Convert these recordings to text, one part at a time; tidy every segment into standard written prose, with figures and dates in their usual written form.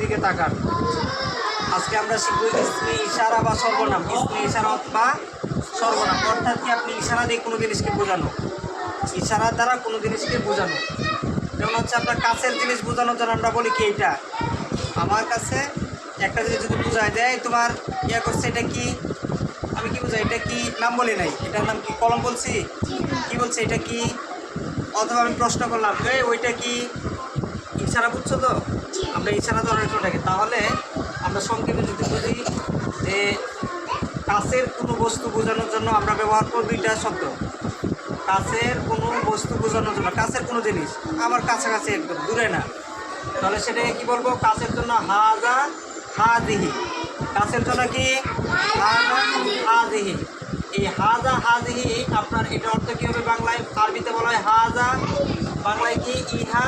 এদিকে তাকান। আজকে আমরা শিখব ইসমে ইশারা বা সর্বনাম। ইসমে ইশারা বা সর্বনাম অর্থাৎ কি আপনি ইশারা দিয়ে কোনো জিনিসকে বোঝানো, ইশারার দ্বারা কোনো জিনিসকে বোঝানো। যেমন হচ্ছে আপনার কাছের জিনিস বোঝানোর জন্য আমরা বলি কি, এইটা আমার কাছে একটা জিনিস যদি বোঝায় দেয় তোমার ইয়া করছে, এটা কি, আমি কি বোঝাই, এটা কি নাম বলি নাই, এটার নাম কি, কলম বলছি, কি বলছে, এটা কি। অথবা আমি প্রশ্ন করলাম, ওইটা কি, ইশারা বুঝছো তো, আমরা ইশারা ধরনের থাকে। তাহলে আমরা সংক্ষেপে যদি বুঝি যে কাছের কোনো বস্তু বোঝানোর জন্য আমরা ব্যবহার করব দুইটা শব্দ। কাছের কোনো বস্তু বোঝানোর জন্য, কাছের কোনো জিনিস আমার কাছাকাছি একদম দূরে না, তাহলে সেটাকে কি বলবো, কাছের জন্য হাজা হাজিহি। কাছের জন্য কি হাজা হাজিহি। এই হাজা হাজিহি আপনার এটা অর্থ কী হবে বাংলায়, আরবিতে বলা হয় হাজা, বাংলায় কি ইহা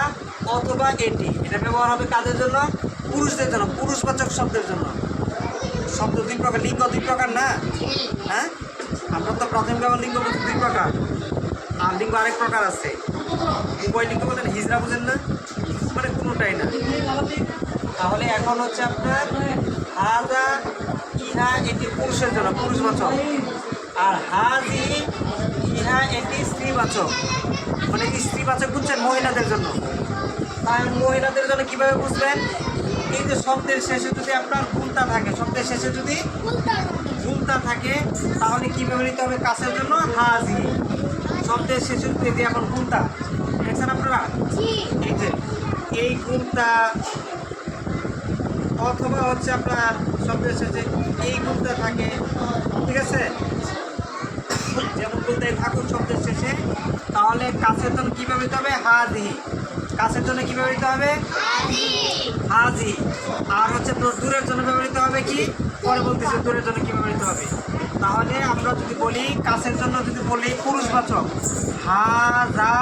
অথবা এটি। এটা ব্যবহার হবে কাদের জন্য, পুরুষদের জন্য, পুরুষবাচক শব্দের জন্য। শব্দ দুই প্রকার, লিঙ্গ দুই প্রকার না, হ্যাঁ আমরা তো প্রাথমিক ব্যবহার লিঙ্গ বুঝি দুই প্রকার, আর লিঙ্গ আরেক প্রকার আছে। উভয় লিঙ্গ বলেন, হিজড়া বুঝেন না, মানে কোনোটাই না। তাহলে এখন হচ্ছে আপনার হাজা ইহা এটি পুরুষের জন্য, পুরুষবাচক, আর হাজি ইহা এটি স্ত্রীবাচক, মানে স্ত্রীবাচক বুঝছেন, মহিলাদের জন্য। তাই মহিলাদের জন্য কীভাবে বুঝবেন, এই যে শব্দের শেষে যদি আপনার গুণতা থাকে, শব্দের শেষে যদি গুণতা থাকে তাহলে কী ব্যবহৃত হবে, কাছের জন্য হাজি। শব্দের শেষে যদি এখন গুণতা দেখছেন আপনারা, এই যে এই গুণতা, অথবা হচ্ছে আপনার শব্দের শেষে এই গুণতা থাকে, ঠিক আছে, যেমন গুণতাই থাকুক শব্দের শেষে, তাহলে কাছের জন্য কী ব্যবহৃত হবে, হাজি। কাছের জন্য কী ব্যবহৃত হবে, হাজি। আর হচ্ছে দূরের জন্য ব্যবহৃত হবে কি, পরে বলতেছে দূরের জন্য কী ব্যবহৃত হবে। তাহলে আমরা যদি বলি কাছের জন্য, যদি বলি পুরুষবাচক, হাজা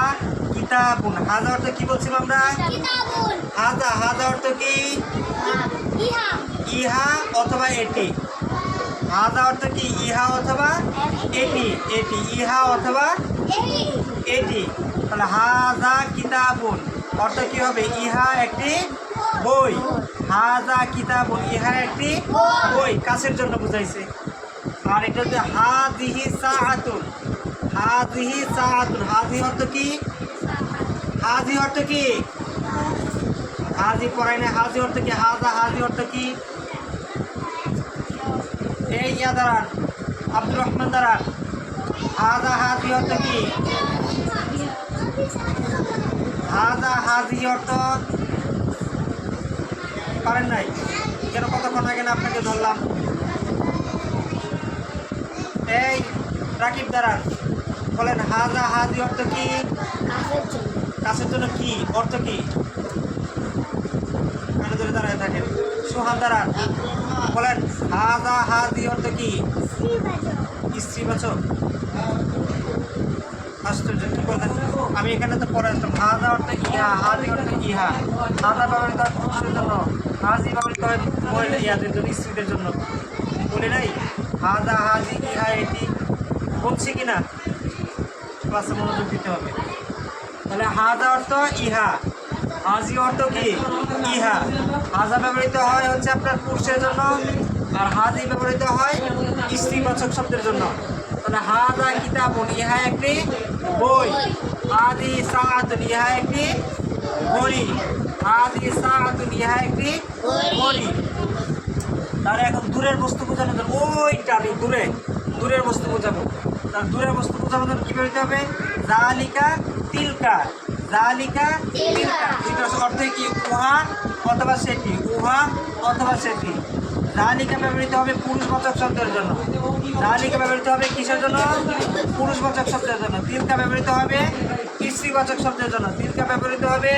কিতাবুন। হাজা অর্থ কি বলছিলাম আমরা, হাজা, হাজা অর্থ কি, ইহা অথবা এটি। হাজা অর্থ কি, ইহা অথবা এটি, এটি ইহা অথবা এটি। তাহলে হাজা কিতাবুন অর্থ কি হবে, ইহা একটি বই। হাজা কিতাবুন, ইহা একটি বই, কাছের জন্য বুঝাইছে। আর এটা হচ্ছে হাজিহি সাআতুন, হাজিহি সাআতুন। হাজি অর্থ কি, হাজি অর্থ কি, হাজি পড়াই না, হাজি অর্থ কি, হাজা হাজি অর্থ কি, এই ইয়া দাঁড়ান, আব্দুর রহমান দাঁড়ান, হাজা হাজি অর্থ কি, হাজা হাজি অর্থ পারেন নাই কেন, কতক্ষণ আগে না আপনাকে ধরলাম। এই রাকিব দাঁড়ান, বলেন হাজা হাজি অর্থ কি, কাছের জন্য কি অর্থ কি, কানে ধরে দাঁড়ায় থাকেন। সোহান দাঁড়ান, বলেন হাজা হাজি অর্থ কি, স্ত্রীবাচক। আশ্চর্য, কি বলেন, আমি এখানে তো পড়ে আসতাম। হাজা অর্থ ইহা, হাজি অর্থ ইহা। হাজা ব্যবহৃত হয় পুরুষের জন্য, হাজি ব্যবহৃত হয় মহিলা ইয়াদের জন্য, স্ত্রীদের জন্য। বলে নাই হাজা হাজি ইহা এটি, বলছি কিনা, ক্লাসে মনোযোগ দিতে হবে। তাহলে হাজা অর্থ ইহা, হাজি অর্থ কি, ইহা। হাজা ব্যবহৃত হয় হচ্ছে আপনার পুরুষের জন্য, আর হাজি ব্যবহৃত হয় স্ত্রীবাচক শব্দের জন্য। তাহলে হাজা কিতাবুন, ইহা একটি বই। হাজি সাআতুন, ইহা একটি ঘড়ি। হাজি সাআতুন, ইহা একটি ঘড়ি। তাহলে এখন দূরের বস্তু বোঝানোর জন্য, ওইটা আমি দূরে, দূরের বস্তু বোঝাবো। তাহলে দূরের বস্তু বোঝানোর জন্য কী ব্যবহৃত হবে, জালিকা তিলকা, জালিকা তিলকা। এটা অর্থ কি, উহা অথবা সেটি, উহা অথবা সেটি। জালিকা ব্যবহৃত হবে পুরুষবাচক শব্দের জন্য, জালিকা ব্যবহৃত হবে কিসের জন্য, পুরুষবাচক শব্দের জন্য। তিলকা ব্যবহৃত হবে স্ত্রীবাচক শব্দের জন্য, তিলকা ব্যবহৃত হবে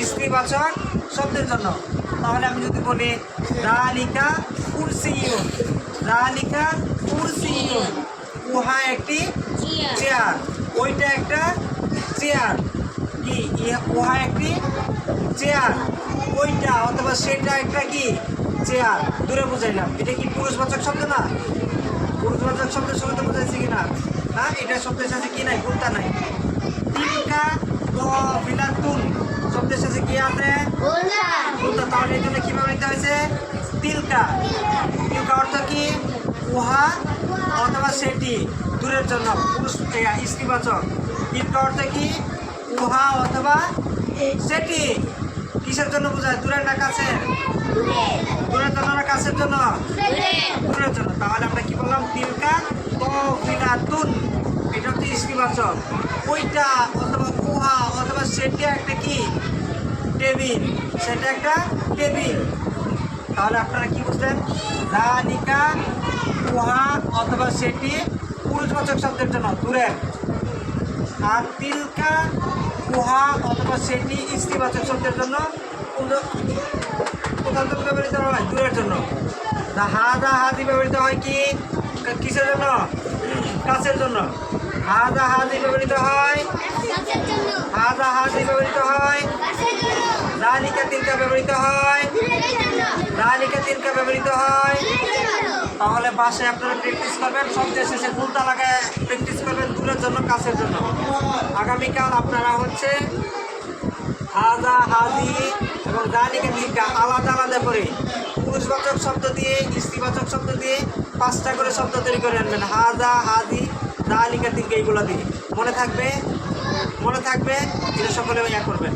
স্ত্রীবাচক শব্দের জন্য। তাহলে আমি যদি বলি জালিকা কুরসিয়ুন, জালিকা কুরসিয়ুন, উহা একটি চেয়ার, ওইটা একটা চেয়ার, কি উহা একটি চেয়ার, ওইটা অথবা সেটা একটা কি চেয়ার। দূরে বুঝাইলাম, এটা কি পুরুষবাচক শব্দ না, পুরুষবাচক শব্দের সঙ্গে তো বুঝাইছি কিনা, না এটা শব্দের সাথে কি নাই, গুণতা নাই। তিলকা বিলাতুন শব্দ শব্দের সাথে কি আছে? উল্টা। তাহলে এই জন্য কি ব্যবহৃত হয়েছে? তিলকা। তিলকা অর্থ কি? উহা অথবা সেটি, দূরের জন্য, পুরুষ স্ত্রীবাচক। তিলকা অর্থ কি? উহা অথবা সেটি। কিসের জন্য বোঝায়? দূরের না কাছের? দূরের জন্য না কাছের জন্য? দূরের জন্য। তাহলে আমরা কি বললাম? তিলকা কফিলাতুন, এটা হচ্ছে স্ত্রীবাচক। ওইটা অথবা উহা অথবা সেটা একটা কি? টেবিল। সেটা একটা টেবিল। তাহলে আপনারা কি বুঝলেন? যালিকা উহা অথবা সেটি পুরুষবাচক শব্দের জন্য দূরের, আর তিলকা উহা অথবা সেটি স্ত্রীবাচক শব্দের জন্য কোথাও ব্যবহৃত হয়? দূরের জন্য। হাদা হাদি ব্যবহৃত হয় কি? কিসের জন্য? কাছের জন্য। হাদা হাদি ব্যবহৃত হয়, হাদা হাদি ব্যবহৃত হয়, যালিকা তিলকা ব্যবহৃত হয়, যালিকা তিলকা ব্যবহৃত হয়। তাহলে বাসায় আপনারা প্র্যাকটিস করবেন, শব্দের শেষে গুলতা লাগায় প্র্যাকটিস করবেন, দূরের জন্য কাছের জন্য। আগামীকাল আপনারা হচ্ছে হাদা হাদি এবং যালিকা তিলকা আলাদা আলাদা করে পুরুষবাচক শব্দ দিয়ে স্ত্রীবাচক শব্দ দিয়ে 5টা করে শব্দ তৈরি করে আনবেন। হাদা হাদি যালিকা তিলকা এইগুলো দিয়ে। মনে থাকবে? মনে থাকবে? এটা সকলে ইয়া করবেন।